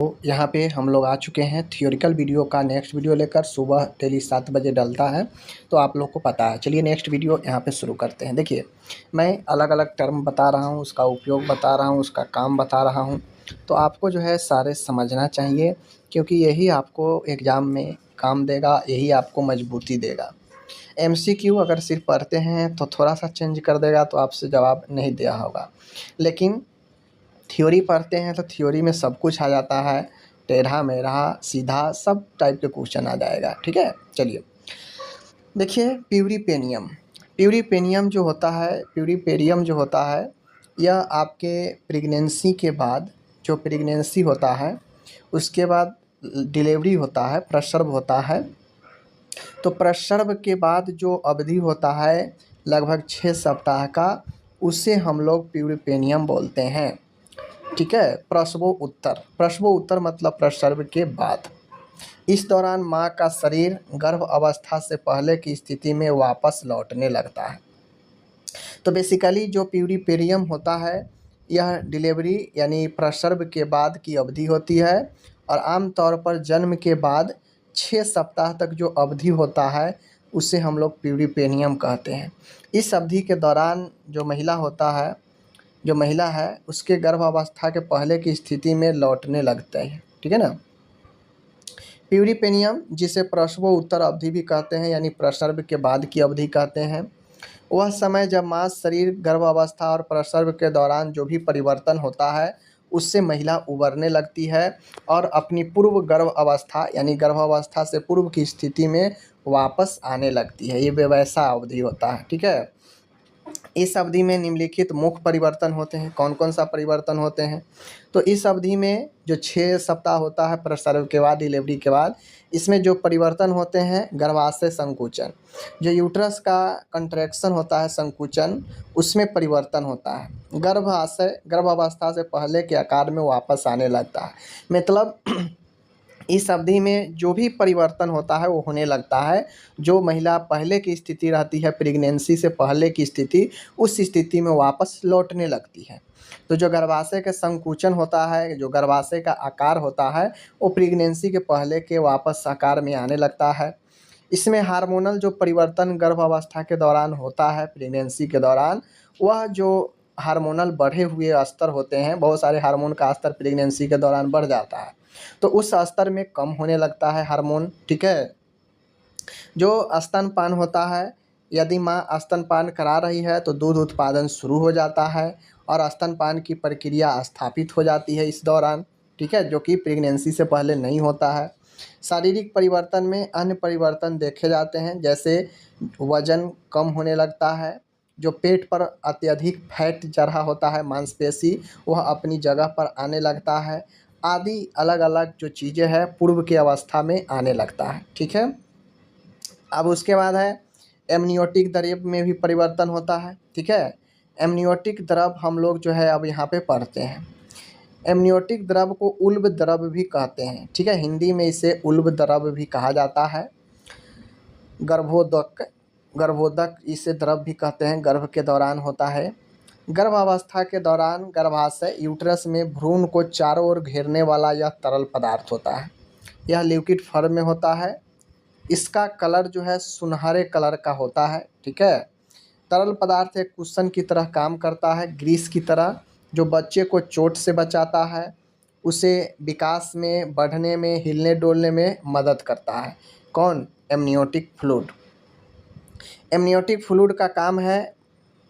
तो यहाँ पे हम लोग आ चुके हैं थियोरिकल वीडियो का नेक्स्ट वीडियो लेकर। सुबह डेली 7 बजे डलता है, तो आप लोग को पता है। चलिए नेक्स्ट वीडियो यहाँ पे शुरू करते हैं। देखिए, मैं अलग अलग टर्म बता रहा हूँ, उसका उपयोग बता रहा हूँ, उसका काम बता रहा हूँ। तो आपको जो है सारे समझना चाहिए, क्योंकि यही आपको एग्ज़ाम में काम देगा, यही आपको मजबूती देगा। MCQ अगर सिर्फ पढ़ते हैं तो थोड़ा सा चेंज कर देगा, तो आपसे जवाब नहीं दिया होगा। लेकिन थ्योरी पढ़ते हैं तो थ्योरी में सब कुछ आ जाता है, टेढ़ा मेढ़ा सीधा सब टाइप के क्वेश्चन आ जाएगा। ठीक है, चलिए देखिए, प्यूरीपेनियम जो होता है यह आपके प्रेगनेंसी के बाद, जो प्रेगनेंसी होता है उसके बाद डिलीवरी होता है, प्रसव होता है। तो प्रसव के बाद जो अवधि होता है लगभग 6 सप्ताह का, उसे हम लोग प्यूरीपेनियम बोलते हैं। ठीक है, प्रसवोत्तर मतलब प्रसव के बाद। इस दौरान माँ का शरीर गर्भ अवस्था से पहले की स्थिति में वापस लौटने लगता है। तो बेसिकली जो प्यूरीपेनियम होता है यह डिलीवरी यानी प्रसव के बाद की अवधि होती है, और आमतौर पर जन्म के बाद 6 सप्ताह तक जो अवधि होता है उसे हम लोग प्यूरीपेनियम कहते हैं। इस अवधि के दौरान जो महिला है उसके गर्भावस्था के पहले की स्थिति में लौटने लगता है। ठीक है ना। प्यूरीपेनियम जिसे प्रसवोत्तर अवधि भी कहते हैं, यानी प्रसव के बाद की अवधि कहते हैं, वह समय जब माँ शरीर गर्भावस्था और प्रसव के दौरान जो भी परिवर्तन होता है उससे महिला उबरने लगती है और अपनी पूर्व गर्भ अवस्था यानी गर्भावस्था से पूर्व की स्थिति में वापस आने लगती है। ये वैसा अवधि होता है। ठीक है, इस अवधि में निम्नलिखित मुख्य परिवर्तन होते हैं। कौन कौन सा परिवर्तन होते हैं? तो इस अवधि में जो 6 सप्ताह होता है प्रसव के बाद, डिलीवरी के बाद, इसमें जो परिवर्तन होते हैं, गर्भाशय संकुचन, जो यूट्रस का कंट्रैक्शन होता है, संकुचन, उसमें परिवर्तन होता है। गर्भावस्था से पहले के आकार में वापस आने लगता है। मतलब इस अवधि में जो भी परिवर्तन होता है वो होने लगता है। जो महिला पहले की स्थिति रहती है, प्रेगनेंसी से पहले की स्थिति, उस स्थिति में वापस लौटने लगती है। तो जो गर्भाशय का संकुचन होता है, जो गर्भाशय का आकार होता है, वो प्रेगनेंसी के पहले के वापस आकार में आने लगता है। इसमें हार्मोनल जो परिवर्तन गर्भावस्था के दौरान होता है, प्रेगनेंसी के दौरान, वह जो हार्मोनल बढ़े हुए स्तर होते हैं, बहुत सारे हार्मोन का स्तर प्रेगनेंसी के दौरान बढ़ जाता है, तो उस स्तर में कम होने लगता है हार्मोन। ठीक है, जो स्तनपान होता है, यदि माँ स्तनपान करा रही है तो दूध उत्पादन शुरू हो जाता है और स्तनपान की प्रक्रिया स्थापित हो जाती है इस दौरान। ठीक है, जो कि प्रेगनेंसी से पहले नहीं होता है। शारीरिक परिवर्तन में अन्य परिवर्तन देखे जाते हैं, जैसे वजन कम होने लगता है, जो पेट पर अत्यधिक फैट चढ़ा होता है, मांसपेशी, वह अपनी जगह पर आने लगता है, आदि अलग अलग जो चीज़ें हैं पूर्व की अवस्था में आने लगता है। ठीक है, अब उसके बाद है एमनियोटिक द्रव्य में भी परिवर्तन होता है। ठीक है, एमनियोटिक द्रव हम लोग जो है अब यहाँ पे पढ़ते हैं। एमनियोटिक द्रव को उल्ब द्रव भी कहते हैं। ठीक है, हिंदी में इसे उल्ब द्रव भी कहा जाता है। गर्भोदक इसे द्रव भी कहते हैं, गर्भ के दौरान होता है। गर्भावस्था के दौरान गर्भाशय यूट्रस में भ्रूण को चारों ओर घेरने वाला यह तरल पदार्थ होता है। यह लिक्विड फॉर्म में होता है। इसका कलर जो है सुनहरे कलर का होता है। ठीक है, तरल पदार्थ एक कुशन की तरह काम करता है, ग्रीस की तरह, जो बच्चे को चोट से बचाता है, उसे विकास में, बढ़ने में, हिलने डोलने में मदद करता है। कौन? Amniotic fluid. एमनियोटिक फ्लूइड का काम है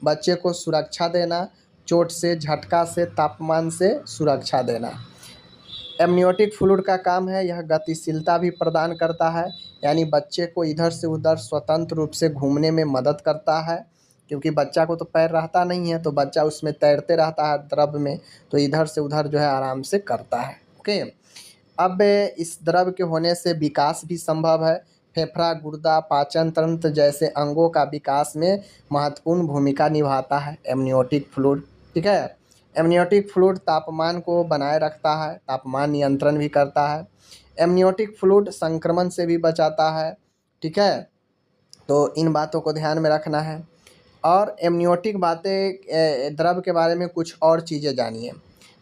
बच्चे को सुरक्षा देना, चोट से, झटका से, तापमान से सुरक्षा देना। एमनियोटिक फ्लूइड का काम है यह गतिशीलता भी प्रदान करता है, यानी बच्चे को इधर से उधर स्वतंत्र रूप से घूमने में मदद करता है, क्योंकि बच्चा को तो पैर रहता नहीं है, तो बच्चा उसमें तैरते रहता है द्रव में, तो इधर से उधर जो है आराम से करता है। ओके, अब इस द्रव के होने से विकास भी संभव है। फेफड़ा, गुर्दा, पाचन तंत्र जैसे अंगों का विकास में महत्वपूर्ण भूमिका निभाता है एमनियोटिक फ्लूइड। ठीक है, एमनियोटिक फ्लूइड तापमान को बनाए रखता है, तापमान नियंत्रण भी करता है। एमनियोटिक फ्लूइड संक्रमण से भी बचाता है। ठीक है, तो इन बातों को ध्यान में रखना है। और एमनियोटिक द्रव के बारे में कुछ और चीज़ें जानिए।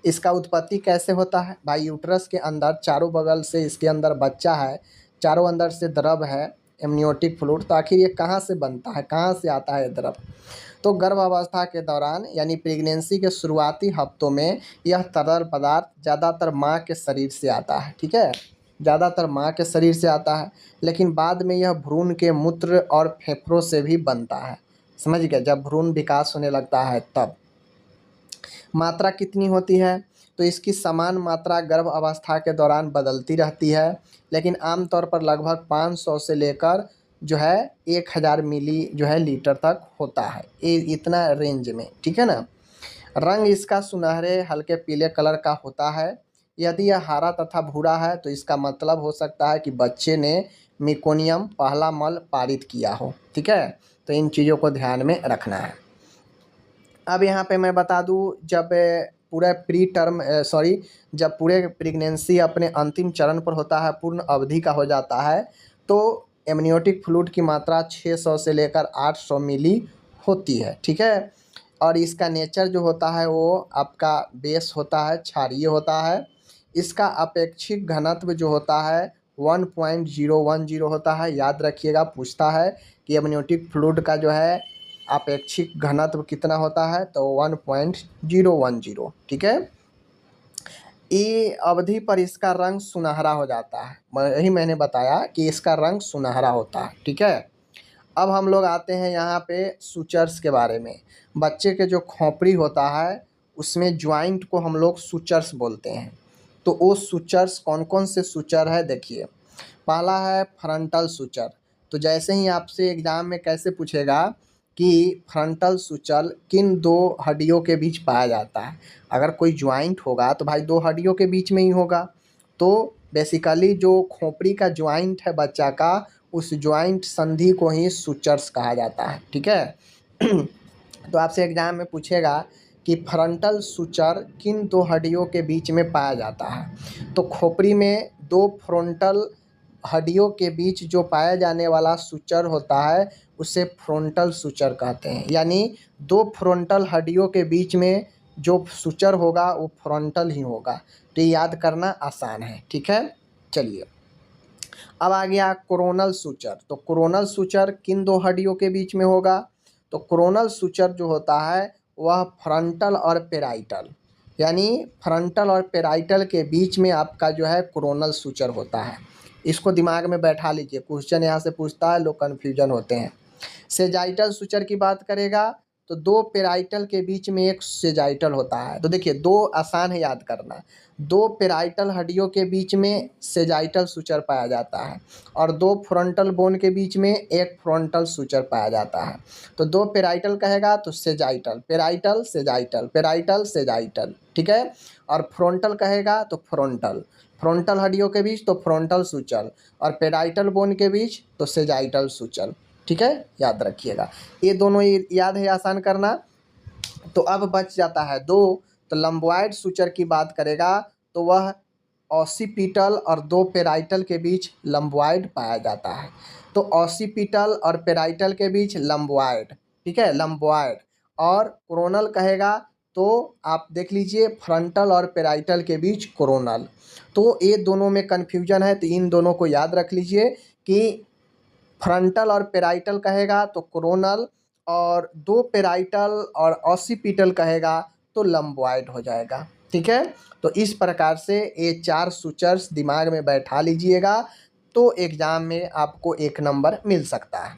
इसका उत्पत्ति कैसे होता है भाई? यूट्रस के अंदर चारों बगल से इसके अंदर बच्चा है, चारों अंदर से द्रव है, एमनियोटिक फ्लूइड। तो आखिर ये कहाँ से बनता है, कहाँ से आता है द्रव? तो गर्भावस्था के दौरान यानी प्रेगनेंसी के शुरुआती हफ्तों में यह तरल पदार्थ ज़्यादातर माँ के शरीर से आता है, ठीक है, ज़्यादातर माँ के शरीर से आता है। लेकिन बाद में यह भ्रूण के मूत्र और फेफड़ों से भी बनता है, समझ गए, जब भ्रूण विकास होने लगता है तब। मात्रा कितनी होती है? तो इसकी समान मात्रा गर्भ अवस्था के दौरान बदलती रहती है, लेकिन आमतौर पर लगभग 500 से लेकर जो है 1000 मिली जो है लीटर तक होता है, ये इतना रेंज में, ठीक है ना। रंग इसका सुनहरे हल्के पीले कलर का होता है। यदि यह हरा तथा भूरा है तो इसका मतलब हो सकता है कि बच्चे ने मेकोनियम पहला मल पारित किया हो, ठीक है। तो इन चीज़ों को ध्यान में रखना है। अब यहाँ पे मैं बता दूँ, जब पूरा प्री टर्म जब पूरे प्रेगनेंसी अपने अंतिम चरण पर होता है, पूर्ण अवधि का हो जाता है, तो एमनियोटिक फ्लूइड की मात्रा 600 से लेकर 800 मिली होती है, ठीक है। और इसका नेचर जो होता है वो आपका बेस होता है, क्षारीय होता है। इसका अपेक्षिक घनत्व जो होता है 1.010 होता है। याद रखिएगा, पूछता है कि एमनियोटिक फ्लूइड का जो है अपेक्षिक घनत्व कितना होता है, तो 1.010, ठीक है। ये अवधि पर इसका रंग सुनहरा हो जाता है, यही मैंने बताया कि इसका रंग सुनहरा होता है, ठीक है। अब हम लोग आते हैं यहाँ पे सूचर्स के बारे में। बच्चे के जो खोपड़ी होता है उसमें ज्वाइंट को हम लोग सूचर्स बोलते हैं। तो वो सूचर्स कौन कौन से सूचर है देखिए। पहला है फ्रंटल सूचर। तो जैसे ही आपसे एग्जाम में कैसे पूछेगा कि फ्रंटल सूचर किन दो हड्डियों के बीच पाया जाता है। अगर कोई ज्वाइंट होगा तो भाई दो हड्डियों के बीच में ही होगा। तो बेसिकली जो खोपड़ी का ज्वाइंट है बच्चा का, उस ज्वाइंट संधि को ही सूचर्स कहा जाता है, ठीक है। तो आपसे एग्जाम में पूछेगा कि फ्रंटल सूचर किन दो हड्डियों के बीच में पाया जाता है। तो खोपड़ी में दो फ्रंटल हड्डियों के बीच जो पाया जाने वाला सूचर होता है उसे फ्रंटल सूचर कहते हैं। यानी दो फ्रंटल हड्डियों के बीच में जो सूचर होगा वो फ्रंटल ही होगा। तो ये याद करना आसान है, ठीक है। चलिए, अब आ गया कोरोनल सूचर। तो कोरोनल सूचर किन दो हड्डियों के बीच में होगा? तो कोरोनल सूचर जो होता है वह फ्रंटल और पेराइटल, यानी फ्रंटल और पेराइटल के बीच में आपका जो है कोरोनल सूचर होता है। इसको दिमाग में बैठा लीजिए, क्वेश्चन यहाँ से पूछता है, लोग कन्फ्यूजन होते हैं। सेजाइटल सूचर की बात करेगा तो दो पेराइटल के बीच में एक सेजाइटल होता है। तो देखिए, दो आसान है याद करना। दो पेराइटल हड्डियों के बीच में सेजाइटल सूचर पाया जाता है और दो फ्रंटल बोन के बीच में एक फ्रंटल सूचर पाया जाता है। तो दो पेराइटल कहेगा तो sagittal, parietal sagittal, parietal sagittal, ठीक है। और फ्रंटल कहेगा तो फ्रंटल, फ्रंटल हड्डियों के बीच तो फ्रंटल सूचर, और पेराइटल बोन के बीच तो सेजाइटल सूचर, ठीक है। याद रखिएगा, ये दोनों याद है, आसान करना। तो अब बच जाता है दो। तो लंबॉइड सूचर की बात करेगा तो वह ऑसिपिटल और दो पेराइटल के बीच लंबॉइड पाया जाता है। तो ऑसिपिटल और पेराइटल के बीच लंबॉइड, ठीक है, लंबॉइड। और कोरोनल कहेगा तो आप देख लीजिए फ्रंटल और पेराइटल के बीच कोरोनल। तो ये दोनों में कन्फ्यूजन है, तो इन दोनों को याद रख लीजिए कि फ्रंटल और पेराइटल कहेगा तो कोरोनल, और दो पेराइटल और ऑसिपिटल कहेगा तो लंबॉइड हो जाएगा, ठीक है। तो इस प्रकार से ये चार सूचर्स दिमाग में बैठा लीजिएगा, तो एग्जाम में आपको 1 नंबर मिल सकता है।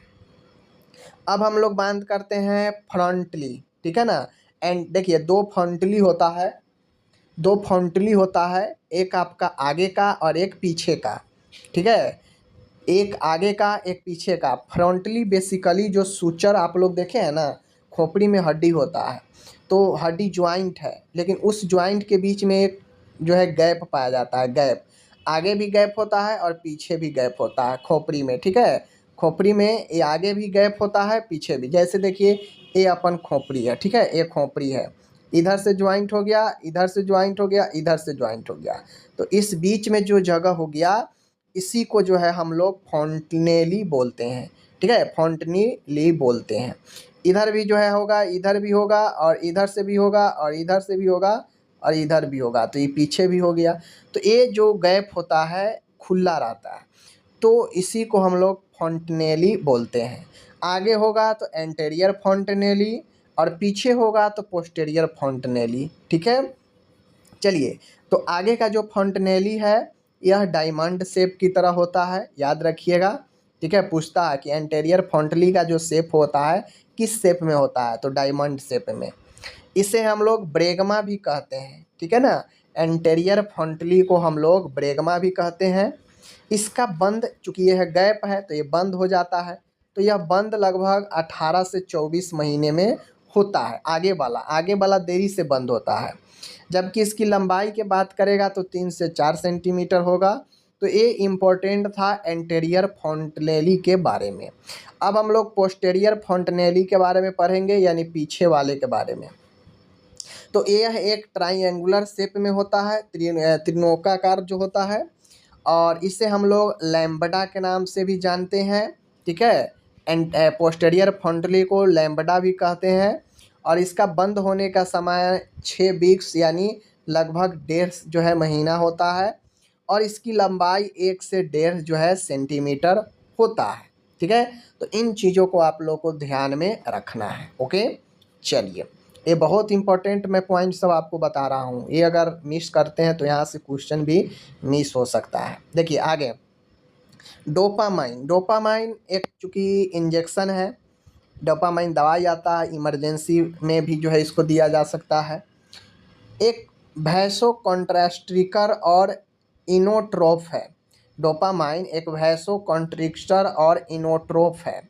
अब हम लोग बात करते हैं फ्रंटली, ठीक है ना। एंड देखिए, दो फ्रंटली होता है, दो फ्रंटली होता है, एक आपका आगे का और एक पीछे का, ठीक है। एक आगे का एक पीछे का। फ्रंटली बेसिकली जो सूचर आप लोग देखे हैं ना, खोपड़ी में हड्डी होता है, तो हड्डी ज्वाइंट है, लेकिन उस ज्वाइंट के बीच में एक जो है गैप पाया जाता है, गैप। आगे भी गैप होता है और पीछे भी गैप होता है खोपड़ी में, ठीक है। खोपड़ी में ये आगे भी गैप होता है, पीछे भी। जैसे देखिए, ये अपन खोपड़ी है, ठीक है, ये खोपड़ी है, इधर से ज्वाइंट हो गया, इधर से ज्वाइंट हो गया, इधर से ज्वाइंट हो गया। तो इस बीच में जो जगह हो गया, इसी को जो है हम लोग फॉन्टनेली बोलते हैं, ठीक है, फॉन्टनेली बोलते हैं। इधर भी जो है होगा, इधर भी होगा, और इधर से भी होगा, और इधर से भी होगा, और इधर भी होगा, तो ये पीछे भी हो गया। तो ये जो गैप होता है खुला रहता है, तो इसी को हम लोग फॉन्टनेली बोलते हैं। आगे होगा तो एंटेरियर फॉन्टनेली और पीछे होगा तो पोस्टेरियर फॉन्टनेली। ठीक है, चलिए, तो आगे का जो फॉन्टनेली है यह डायमंड शेप की तरह होता है, याद रखिएगा। ठीक है, पूछता है कि एंटेरियर फॉन्टली का जो शेप होता है किस शेप में होता है, तो डायमंड शेप में। इसे हम लोग ब्रेगमा भी कहते हैं। ठीक है ना, एंटेरियर फॉन्टली को हम लोग ब्रेगमा भी कहते हैं। इसका बंद, चूंकि यह गैप है तो ये बंद हो जाता है, तो यह बंद लगभग 18 से 24 महीने में होता है। आगे वाला देरी से बंद होता है। जबकि इसकी लंबाई की बात करेगा तो 3 से 4 सेंटीमीटर होगा। तो ये इम्पोर्टेंट था एंटेरियर फॉन्टनेली के बारे में। अब हम लोग पोस्टेरियर फॉन्टनेली के बारे में पढ़ेंगे, यानी पीछे वाले के बारे में। तो यह एक ट्राइंगुलर शेप में होता है, त्रिनोकाकार जो होता है, और इसे हम लोग लैम्बडा के नाम से भी जानते हैं। ठीक है, एंड पोस्टेरियर फॉन्टली को लैम्बडा भी कहते हैं। और इसका बंद होने का समय 6 वीक्स यानी लगभग 1.5 जो है महीना होता है, और इसकी लंबाई 1 से 1.5 जो है सेंटीमीटर होता है। ठीक है, तो इन चीज़ों को आप लोग को ध्यान में रखना है। ओके, चलिए, ये बहुत इंपॉर्टेंट मैं पॉइंट सब आपको बता रहा हूँ, ये अगर मिस करते हैं तो यहाँ से क्वेश्चन भी मिस हो सकता है। देखिए आगे, डोपामाइन एक चूँकि इंजेक्शन है, डोपामाइन दवाई आता है, इमरजेंसी में भी जो है इसको दिया जा सकता है। एक वैसोकॉन्ट्रैक्टर और इनोट्रोप है। डोपामाइन एक वैसोकॉन्ट्रिक्टर और इनोट्रोप है।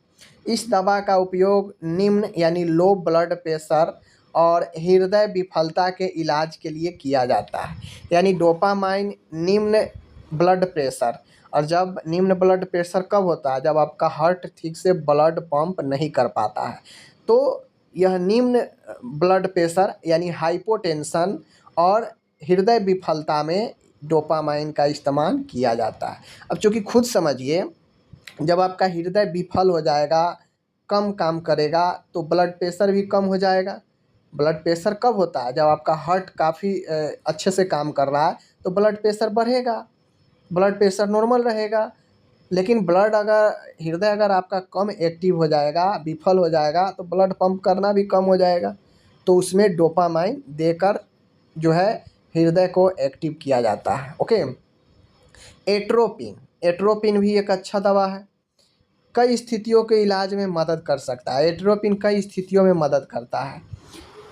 इस दवा का उपयोग निम्न यानी लो ब्लड प्रेशर और हृदय विफलता के इलाज के लिए किया जाता है। यानी डोपामाइन निम्न ब्लड प्रेशर, और जब निम्न ब्लड प्रेशर कब होता है, जब आपका हार्ट ठीक से ब्लड पंप नहीं कर पाता है, तो यह निम्न ब्लड प्रेशर यानी हाइपोटेंशन और हृदय विफलता में डोपामाइन का इस्तेमाल किया जाता है। अब चूँकि खुद समझिए, जब आपका हृदय विफल हो जाएगा, कम काम करेगा, तो ब्लड प्रेशर भी कम हो जाएगा। ब्लड प्रेशर कब होता है, जब आपका हार्ट काफ़ी अच्छे से काम कर रहा है तो ब्लड प्रेशर बढ़ेगा, ब्लड प्रेशर नॉर्मल रहेगा। लेकिन हृदय अगर आपका कम एक्टिव हो जाएगा, विफल हो जाएगा, तो ब्लड पंप करना भी कम हो जाएगा। तो उसमें डोपामाइन देकर जो है हृदय को एक्टिव किया जाता है। ओके, एट्रोपिन भी एक अच्छा दवा है, कई स्थितियों के इलाज में मदद कर सकता है। एट्रोपिन कई स्थितियों में मदद करता है।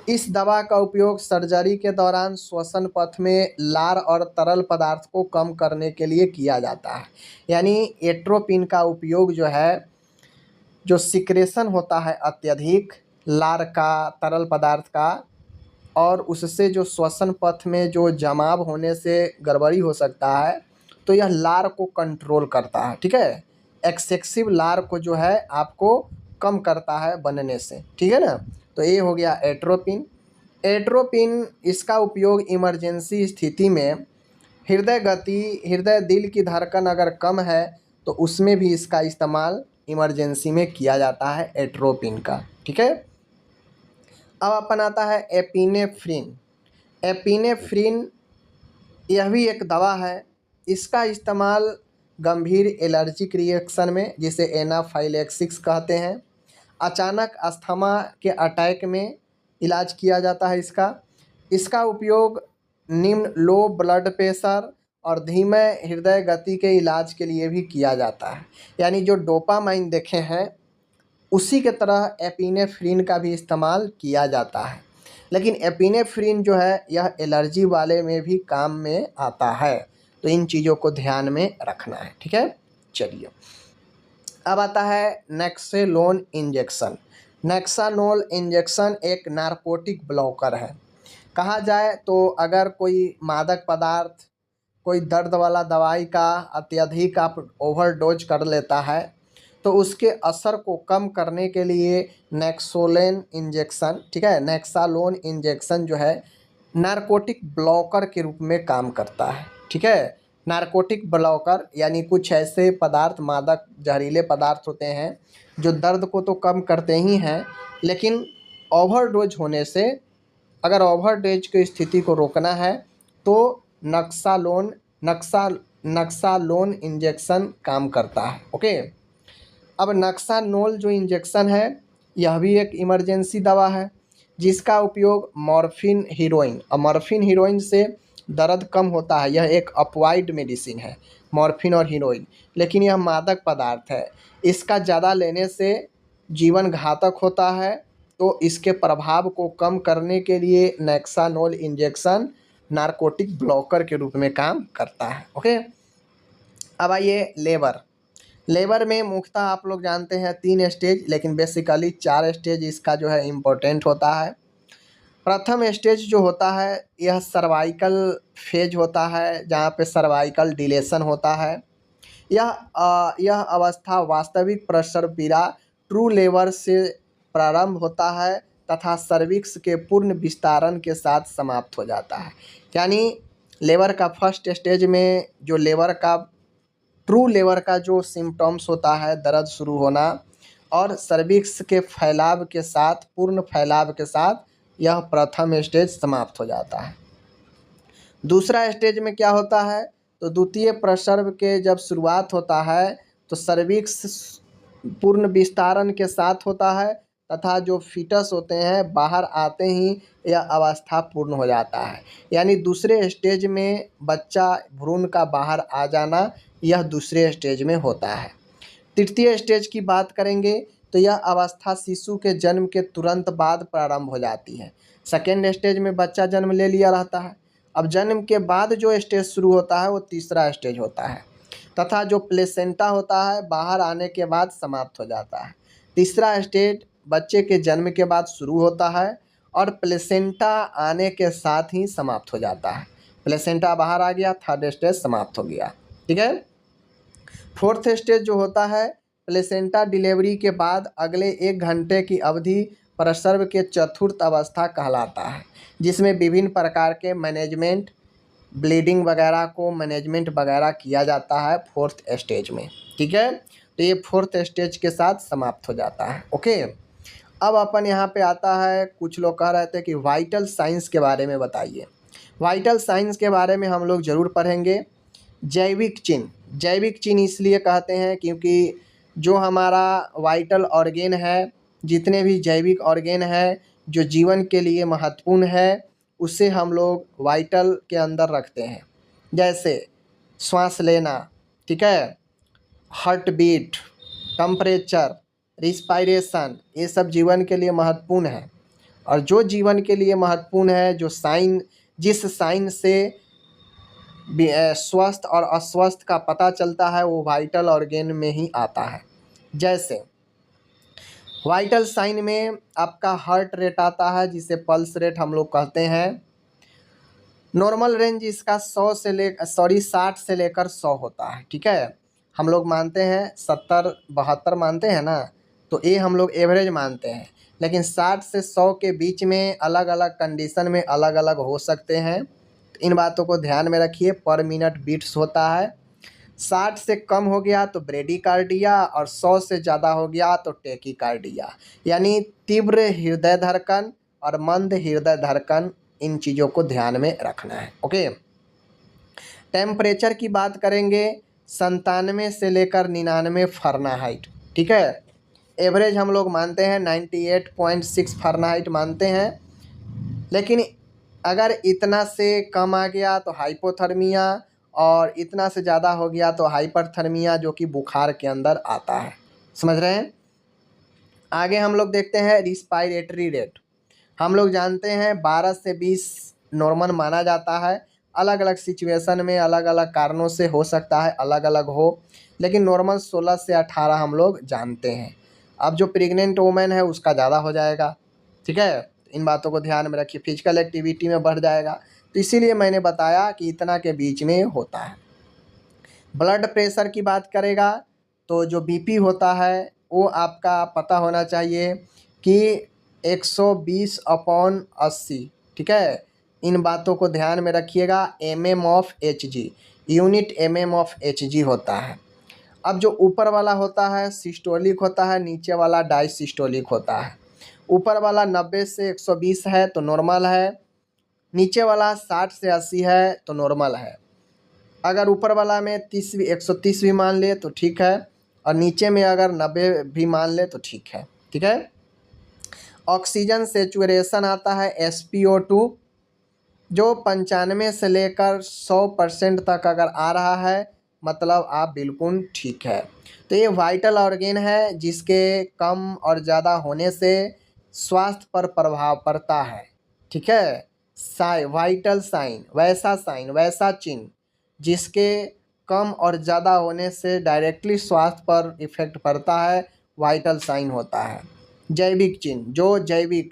इस दवा का उपयोग सर्जरी के दौरान श्वसन पथ में लार और तरल पदार्थ को कम करने के लिए किया जाता है। यानी एट्रोपिन का उपयोग जो है, जो सिक्रेशन होता है अत्यधिक लार का, तरल पदार्थ का, और उससे जो श्वसन पथ में जो जमाव होने से गड़बड़ी हो सकता है, तो यह लार को कंट्रोल करता है। ठीक है, एक्सेसिव लार को जो है आपको कम करता है बनने से। ठीक है ना, तो ये हो गया एट्रोपिन। इसका उपयोग इमरजेंसी स्थिति में हृदय दिल की धड़कन अगर कम है तो उसमें भी इसका इस्तेमाल इमरजेंसी में किया जाता है एट्रोपिन का। ठीक है, अब अपन आता है एपिनेफ्रिन यह भी एक दवा है। इसका इस्तेमाल गंभीर एलर्जिक रिएक्शन में, जिसे एनाफाइलैक्सिस कहते हैं, अचानक अस्थमा के अटैक में इलाज किया जाता है। इसका उपयोग निम्न लो ब्लड प्रेशर और धीमे हृदय गति के इलाज के लिए भी किया जाता है। यानी जो डोपामाइन देखे हैं उसी के तरह एपिनेफ्रिन का भी इस्तेमाल किया जाता है। लेकिन एपिनेफ्रिन जो है यह एलर्जी वाले में भी काम में आता है, तो इन चीज़ों को ध्यान में रखना है। ठीक है, चलिए, अब आता है नेक्सेलोन इंजेक्शन। नेक्सानोल इंजेक्शन एक नारकोटिक ब्लॉकर है। कहा जाए तो अगर कोई मादक पदार्थ, कोई दर्द वाला दवाई का अत्यधिक आप ओवरडोज कर लेता है, तो उसके असर को कम करने के लिए नेक्सोलेन इंजेक्शन, ठीक है, नेक्सालोन इंजेक्शन जो है नारकोटिक ब्लॉकर के रूप में काम करता है। ठीक है, नारकोटिक ब्लॉकर यानी कुछ ऐसे पदार्थ, मादक जहरीले पदार्थ होते हैं जो दर्द को तो कम करते ही हैं, लेकिन ओवरडोज होने से अगर ओवरडोज की स्थिति को रोकना है तो नक्सालोन इंजेक्शन काम करता है। ओके, अब नक्सानोल जो इंजेक्शन है यह भी एक इमरजेंसी दवा है जिसका उपयोग मॉर्फिन हीरोइन, और मॉर्फिन हीरोइन से दर्द कम होता है। यह एक अपवाइड मेडिसिन है मॉर्फिन और हीरोइन, लेकिन यह मादक पदार्थ है। इसका ज़्यादा लेने से जीवन घातक होता है, तो इसके प्रभाव को कम करने के लिए नैक्सानोल इंजेक्शन नारकोटिक ब्लॉकर के रूप में काम करता है। ओके, अब आइए लेबर में मुख्यतः आप लोग जानते हैं 3 स्टेज, लेकिन बेसिकली 4 स्टेज इसका जो है इम्पोर्टेंट होता है। प्रथम स्टेज जो होता है यह सर्वाइकल फेज होता है, जहाँ पे सर्वाइकल डिलेशन होता है। यह अवस्था वास्तविक प्रसव पीड़ा ट्रू लेबर से प्रारंभ होता है तथा सर्विक्स के पूर्ण विस्तारण के साथ समाप्त हो जाता है। यानी लेबर का फर्स्ट स्टेज में जो ट्रू लेबर का जो सिम्टम्स होता है, दर्द शुरू होना और सर्विक्स के फैलाव के साथ, पूर्ण फैलाव के साथ यह प्रथम स्टेज समाप्त हो जाता है। दूसरा स्टेज में क्या होता है, तो द्वितीय प्रसव के जब शुरुआत होता है तो सर्विक्स पूर्ण विस्तारण के साथ होता है तथा जो फीटस होते हैं बाहर आते ही यह अवस्था पूर्ण हो जाता है। यानी दूसरे स्टेज में बच्चा भ्रूण का बाहर आ जाना यह दूसरे स्टेज में होता है। तृतीय स्टेज की बात करेंगे तो यह अवस्था शिशु के जन्म के तुरंत बाद प्रारंभ हो जाती है। सेकेंड स्टेज में बच्चा जन्म ले लिया रहता है। अब जन्म के बाद जो स्टेज शुरू होता है वो तीसरा स्टेज होता है तथा जो प्लेसेंटा होता है बाहर आने के बाद समाप्त हो जाता है। तीसरा स्टेज बच्चे के जन्म के बाद शुरू होता है और प्लेसेंटा आने के साथ ही समाप्त हो जाता है। प्लेसेंटा बाहर आ गया, थर्ड स्टेज समाप्त हो गया। ठीक है, फोर्थ स्टेज जो होता है प्लेसेंटा डिलीवरी के बाद अगले 1 घंटे की अवधि प्रसव के चतुर्थ अवस्था कहलाता है, जिसमें विभिन्न प्रकार के मैनेजमेंट, ब्लीडिंग वगैरह को मैनेजमेंट वगैरह किया जाता है फोर्थ स्टेज में। ठीक है, तो ये फोर्थ स्टेज के साथ समाप्त हो जाता है। ओके, अब अपन यहाँ पे आता है, कुछ लोग कह रहे थे कि वाइटल साइंस के बारे में बताइए। वाइटल साइंस के बारे में हम लोग ज़रूर पढ़ेंगे। जैविक चिन्ह इसलिए कहते हैं क्योंकि जो हमारा वाइटल ऑर्गेन है, जितने भी जैविक ऑर्गेन है जो जीवन के लिए महत्वपूर्ण है, उसे हम लोग वाइटल के अंदर रखते हैं। जैसे श्वास लेना, ठीक है, हार्ट बीट, टेम्परेचर, रिस्पायरेशन, ये सब जीवन के लिए महत्वपूर्ण है। और जो जीवन के लिए महत्वपूर्ण है, जिस साइन से स्वस्थ और अस्वस्थ का पता चलता है, वो वाइटल ऑर्गेन में ही आता है। जैसे वाइटल साइन में आपका हार्ट रेट आता है, जिसे पल्स रेट हम लोग कहते हैं। नॉर्मल रेंज इसका 60 से लेकर 100 होता है। ठीक है, हम लोग मानते हैं 70-72 मानते हैं ना, तो ये हम लोग एवरेज मानते हैं, लेकिन 60 से 100 के बीच में अलग अलग कंडीशन में अलग अलग हो सकते हैं। इन बातों को ध्यान में रखिए। पर मिनट बीट्स होता है। 60 से कम हो गया तो ब्रेडिकार्डिया और 100 से ज़्यादा हो गया तो टेकिकार्डिया, यानी तीव्र हृदय धड़कन और मंद हृदय धड़कन। इन चीज़ों को ध्यान में रखना है। ओके, टेम्परेचर की बात करेंगे 97 से लेकर 99 फ़ारेनहाइट। ठीक है, एवरेज हम लोग मानते हैं 98.6 फ़ारेनहाइट मानते हैं, लेकिन अगर इतना से कम आ गया तो हाइपोथर्मिया और इतना से ज़्यादा हो गया तो हाइपरथर्मिया, जो कि बुखार के अंदर आता है। समझ रहे हैं। आगे हम लोग देखते हैं रिस्पायरेटरी रेट। हम लोग जानते हैं 12 से 20 नॉर्मल माना जाता है। अलग अलग सिचुएशन में अलग अलग कारणों से हो सकता है अलग अलग हो, लेकिन नॉर्मल 16 से 18 हम लोग जानते हैं। अब जो प्रेग्नेंट वुमेन है उसका ज़्यादा हो जाएगा। ठीक है, इन बातों को ध्यान में रखिए। फिजिकल एक्टिविटी में बढ़ जाएगा, तो इसीलिए मैंने बताया कि इतना के बीच में होता है। ब्लड प्रेशर की बात करेगा तो जो बीपी होता है वो आपका पता होना चाहिए कि 120/80। ठीक है, इन बातों को ध्यान में रखिएगा। mm/Hg, यूनिट mm/Hg होता है। अब जो ऊपर वाला होता है सिस्टोलिक होता है, नीचे वाला डायसिस्टोलिक होता है। ऊपर वाला 90 से 120 है तो नॉर्मल है, नीचे वाला 60 से 80 है तो नॉर्मल है। अगर ऊपर वाला में 130 भी मान ले तो ठीक है, और नीचे में अगर 90 भी मान ले तो ठीक है। ठीक है। ऑक्सीजन सेचुरेशन आता है SpO2, जो 95 से लेकर 100% तक अगर आ रहा है मतलब आप बिल्कुल ठीक है। तो ये वाइटल ऑर्गेन है जिसके कम और ज़्यादा होने से स्वास्थ्य पर प्रभाव पड़ता है। ठीक है। वाइटल साइन वैसा चिन्ह जिसके कम और ज़्यादा होने से डायरेक्टली स्वास्थ्य पर इफेक्ट पड़ता है, वाइटल साइन होता है। जैविक चिन्ह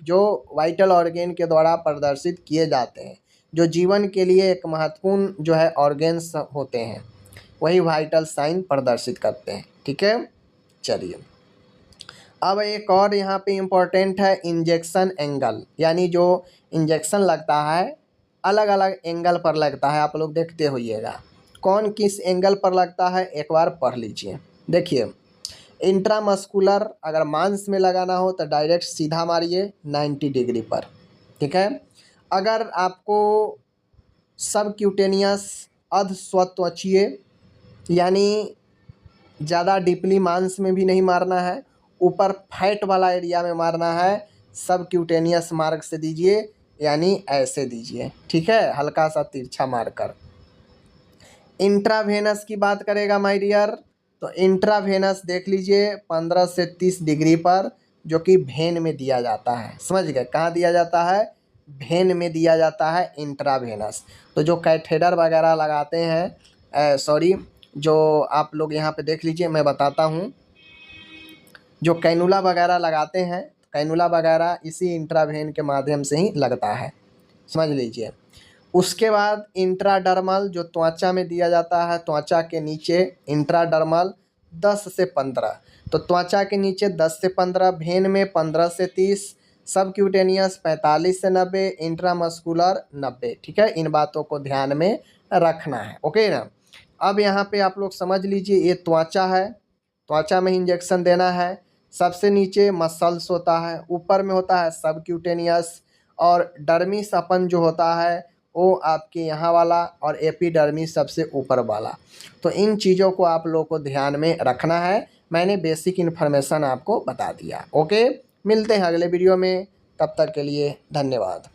जो वाइटल ऑर्गेन के द्वारा प्रदर्शित किए जाते हैं, जो जीवन के लिए एक महत्वपूर्ण जो है ऑर्गेन्स होते हैं, वही वाइटल साइन प्रदर्शित करते हैं। ठीक है। चलिए अब एक और यहाँ पे इम्पोर्टेंट है इंजेक्शन एंगल, यानी जो इंजेक्शन लगता है अलग अलग एंगल पर लगता है, आप लोग देखते होइएगा कौन किस एंगल पर लगता है, एक बार पढ़ लीजिए। देखिए इंट्रामस्कुलर अगर मांस में लगाना हो तो डायरेक्ट सीधा मारिए 90 डिग्री पर। ठीक है। अगर आपको सबक्यूटेनियस अधस्वत्वचीय यानी ज़्यादा डीपली मांस में भी नहीं मारना है, ऊपर फैट वाला एरिया में मारना है, सबक्यूटेनियस मार्क से दीजिए, यानी ऐसे दीजिए। ठीक है, हल्का सा तिरछा मारकर। इंट्रावेनस की बात करेगा माय डियर, तो इंट्रावेनस देख लीजिए 15 से 30 डिग्री पर, जो कि भेन में दिया जाता है। समझ गए, कहाँ दिया जाता है? भेन में दिया जाता है इंट्रावेनस। तो जो कैथेटर वगैरह लगाते हैं, जो आप लोग यहाँ पे देख लीजिए, मैं बताता हूँ, जो कैनुला वगैरह लगाते हैं, कैनुला वगैरह इसी इंट्रावेन के माध्यम से ही लगता है, समझ लीजिए। उसके बाद इंट्राडर्मल जो त्वचा में दिया जाता है, त्वचा के नीचे इंट्राडर्मल 10 से 15, तो त्वचा के नीचे 10 से 15, भेन में 15 से 30, सबक्यूटेनियस 45 से 90, इंट्रामस्कुलर 90। ठीक है, इन बातों को ध्यान में रखना है। ओके ना। अब यहाँ पे आप लोग समझ लीजिए, ये त्वचा है, त्वचा में इंजेक्शन देना है। सबसे नीचे मसल्स होता है, ऊपर में होता है सबक्यूटेनियस, और डर्मिस अपन जो होता है वो आपके यहाँ वाला, और एपिडर्मिस सबसे ऊपर वाला। तो इन चीज़ों को आप लोग को ध्यान में रखना है। मैंने बेसिक इन्फॉर्मेशन आपको बता दिया। ओके, मिलते हैं अगले वीडियो में, तब तक के लिए धन्यवाद।